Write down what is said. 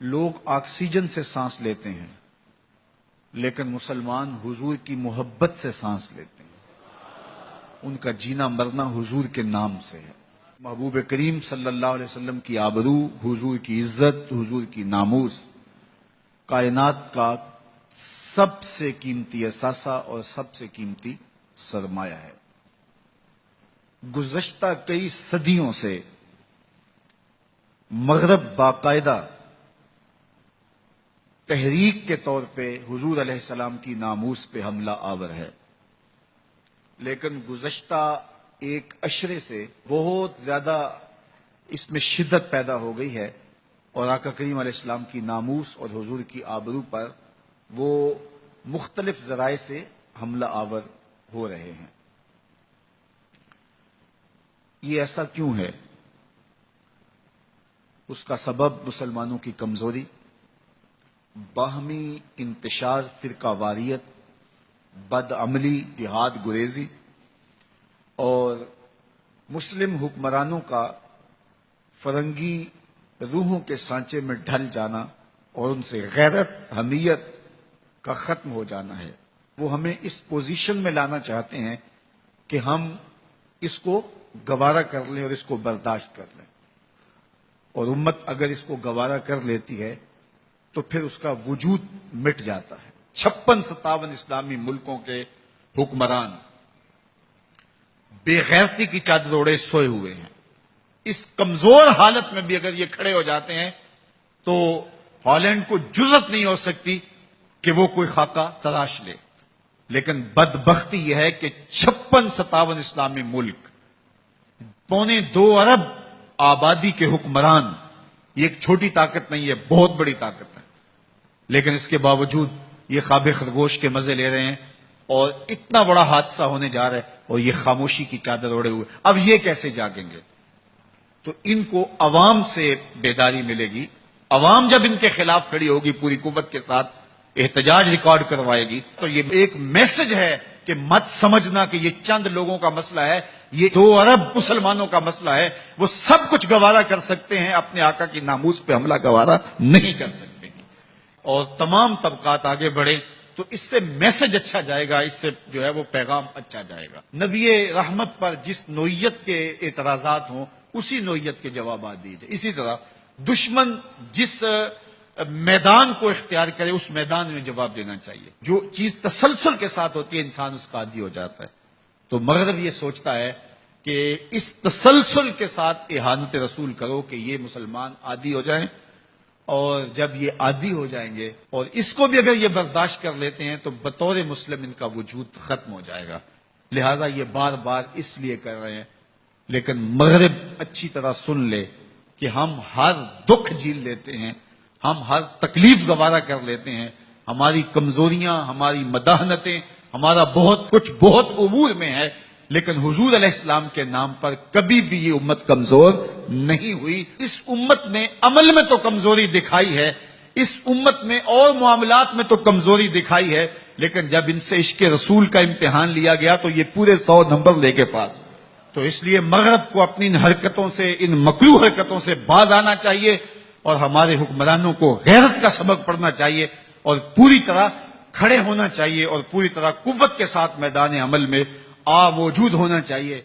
لوگ آکسیجن سے سانس لیتے ہیں لیکن مسلمان حضور کی محبت سے سانس لیتے ہیں. ان کا جینا مرنا حضور کے نام سے ہے. محبوب کریم صلی اللہ علیہ وسلم کی آبرو، حضور کی عزت، حضور کی ناموس کائنات کا سب سے قیمتی اثاثہ اور سب سے قیمتی سرمایہ ہے. گزشتہ کئی صدیوں سے مغرب باقاعدہ تحریک کے طور پہ حضور علیہ السلام کی ناموس پہ حملہ آور ہے، لیکن گزشتہ ایک عشرے سے بہت زیادہ اس میں شدت پیدا ہو گئی ہے اور آقا کریم علیہ السلام کی ناموس اور حضور کی آبرو پر وہ مختلف ذرائع سے حملہ آور ہو رہے ہیں. یہ ایسا کیوں ہے؟ اس کا سبب مسلمانوں کی کمزوری، باہمی انتشار فرقہ واریت، بد عملی، جہاد گریزی اور مسلم حکمرانوں کا فرنگی روحوں کے سانچے میں ڈھل جانا اور ان سے غیرت، حمیت کا ختم ہو جانا ہے. وہ ہمیں اس پوزیشن میں لانا چاہتے ہیں کہ ہم اس کو گوارا کر لیں اور اس کو برداشت کر لیں، اور امت اگر اس کو گوارا کر لیتی ہے تو پھر اس کا وجود مٹ جاتا ہے. 56-57 اسلامی ملکوں کے حکمران بے غیرتی کی چادر اوڑے سوئے ہوئے ہیں. اس کمزور حالت میں بھی اگر یہ کھڑے ہو جاتے ہیں تو ہالینڈ کو جرأت نہیں ہو سکتی کہ وہ کوئی خاکہ تراش لے. لیکن بدبختی یہ ہے کہ 56-57 اسلامی ملک، 2.25 ارب آبادی کے حکمران، یہ ایک چھوٹی طاقت نہیں ہے، بہت بڑی طاقت ہے. لیکن اس کے باوجود یہ خواب خرگوش کے مزے لے رہے ہیں اور اتنا بڑا حادثہ ہونے جا رہا ہے اور یہ خاموشی کی چادر اوڑے ہوئے. اب یہ کیسے جاگیں گے؟ تو ان کو عوام سے بیداری ملے گی. عوام جب ان کے خلاف کھڑی ہوگی، پوری قوت کے ساتھ احتجاج ریکارڈ کروائے گی، تو یہ ایک میسج ہے کہ مت سمجھنا کہ یہ چند لوگوں کا مسئلہ ہے، یہ 2 ارب مسلمانوں کا مسئلہ ہے. وہ سب کچھ گوارا کر سکتے ہیں، اپنے آقا کی ناموس پہ حملہ گوارا نہیں کر سکتے ہیں. اور تمام طبقات آگے بڑھیں تو اس سے میسج اچھا جائے گا، اس سے جو ہے وہ پیغام اچھا جائے گا. نبی رحمت پر جس نوعیت کے اعتراضات ہوں اسی نوعیت کے جوابات دیجئے. اسی طرح دشمن جس میدان کو اختیار کرے اس میدان میں جواب دینا چاہیے. جو چیز تسلسل کے ساتھ ہوتی ہے انسان اس کا عادی ہو جاتا ہے. تو مغرب یہ سوچتا ہے کہ اس تسلسل کے ساتھ اہانت رسول کرو کہ یہ مسلمان عادی ہو جائیں، اور جب یہ عادی ہو جائیں گے اور اس کو بھی اگر یہ برداشت کر لیتے ہیں تو بطور مسلم ان کا وجود ختم ہو جائے گا. لہٰذا یہ بار بار اس لیے کر رہے ہیں. لیکن مغرب اچھی طرح سن لے کہ ہم ہر دکھ جھیل لیتے ہیں، ہم ہر تکلیف گوارا کر لیتے ہیں. ہماری کمزوریاں، ہماری مداحنتیں، ہمارا بہت کچھ بہت امور میں ہے، لیکن حضور علیہ السلام کے نام پر کبھی بھی یہ امت کمزور نہیں ہوئی. اس امت نے عمل میں تو کمزوری دکھائی ہے، اس امت میں اور معاملات میں تو کمزوری دکھائی ہے، لیکن جب ان سے عشق رسول کا امتحان لیا گیا تو یہ پورے 100 نمبر لے کے پاس. تو اس لیے مغرب کو اپنی ان حرکتوں سے، ان مکروہ حرکتوں سے باز آنا چاہیے اور ہمارے حکمرانوں کو غیرت کا سبق پڑھنا چاہیے اور پوری طرح کھڑے ہونا چاہیے اور پوری طرح قوت کے ساتھ میدان عمل میں موجود ہونا چاہیے.